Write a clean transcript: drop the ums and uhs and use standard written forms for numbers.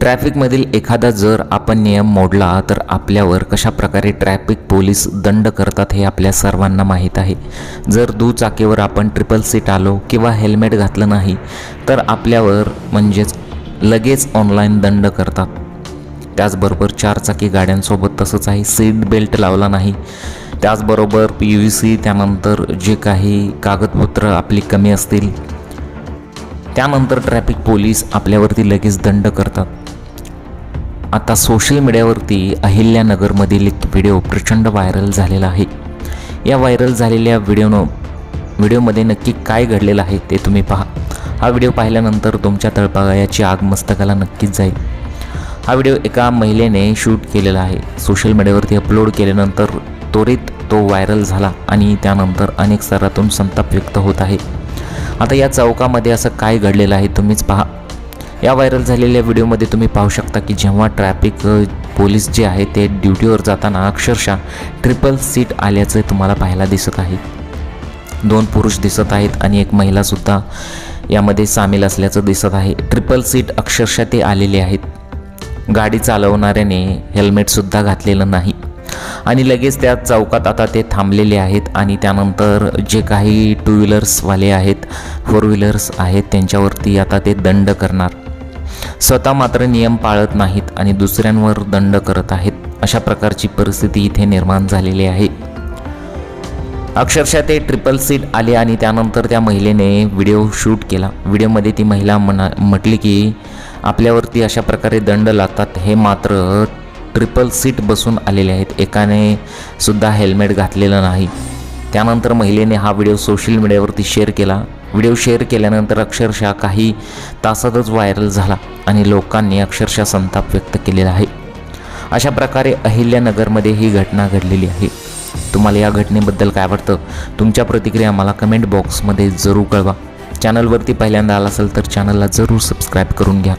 ट्रॅफिकमधील एखादा जर आपण नियम मोडला तर आपल्यावर कशा प्रकारे ट्रॅफिक पोलीस दंड करतात हे आपल्या सर्वांना माहीत आहे। जर दुचाकीवर आपण ट्रिपल सीट आलो किंवा हेल्मेट घातलं नाही तर आपल्यावर म्हणजेच लगेच ऑनलाईन दंड करतात। त्याचबरोबर चारचाकी गाड्यांसोबत तसंच आहे, सीट बेल्ट लावला नाही, त्याचबरोबर PUC त्यानंतर जे काही कागदपत्र आपली कमी असतील त्यानंतर ट्रॅफिक पोलीस आपल्यावरती लगेच दंड करतात। आता सोशल मीडियावरती अहिल्यानगरमधील एक व्हिडिओ प्रचंड व्हायरल झालेला आहे। या व्हायरल झालेल्या व्हिडिओमध्ये नक्की काय घडलेलं आहे ते तुम्ही पहा। हा व्हिडिओ पाहिल्यानंतर तुमच्या तळपायाची आग मस्तकाला नक्कीच जाईल। हा व्हिडिओ एका महिलेने शूट केलेला आहे। सोशल मीडियावरती अपलोड केल्यानंतर त्वरित तो व्हायरल झाला आणि त्यानंतर अनेक स्तरातून संताप व्यक्त होत आहे। आता या चौकामध्ये असं काय घडलेलं आहे तुम्हीच पहा। या व्हायरल झालेल्या व्हिडिओमध्ये तुम्ही पाहू शकता की जेव्हा ट्रॅफिक पोलीस जे आहे ते ड्युटीवर जाताना अक्षरशः ट्रिपल सीट आल्याचं तुम्हाला पाहायला दिसत आहे। 2 पुरुष दिसत आहेत आणि एक महिलासुद्धा यामध्ये सामील असल्याचं दिसत आहे। ट्रिपल सीट अक्षरशः ते आलेले आहेत। गाडी चालवणाऱ्याने हेल्मेटसुद्धा घातलेलं नाही आणि लगेच त्या चौकात आता ते थांबलेले आहेत आणि त्यानंतर जे काही 2 व्हीलर्सवाले आहेत, 4 व्हीलर्स आहेत त्यांच्यावरती आता ते दंड करणार। स्वतः मात्र नियम पाळत नाहीत आणि दुसऱ्यांवर दंड करत आहेत। अशा प्रकारची परिस्थिती इथे निर्माण झालेली आहे। अक्षरशः ते ट्रिपल सीट आले आणि त्यानंतर त्या महिलेने व्हिडिओ शूट केला। व्हिडिओमध्ये ती महिला म्हटली की आपल्यावरती अशा प्रकारे दंड लागतात, हे मात्र ट्रिपल सीट बसून आलेले आहेत, एकाने सुद्धा हेल्मेट घातलेलं नाही। त्यानंतर महिलेने हा व्हिडिओ सोशल मीडियावरती शेअर केला। व्हिडिओ शेअर केल्यानंतर अक्षरशः काही तासातच व्हायरल झाला आणि लोकांनी अक्षरशः संताप व्यक्त केलेला आहे। अशा प्रकारे अहिल्यानगरमध्ये ही घटना घडलेली आहे। तुम्हाला या घटनेबद्दल काय वाटतं? तुमच्या प्रतिक्रिया मला कमेंट बॉक्समध्ये जरूर कळवा। चॅनलवरती पहिल्यांदा आला असेल तर चॅनलला जरूर सबस्क्राईब करून घ्या।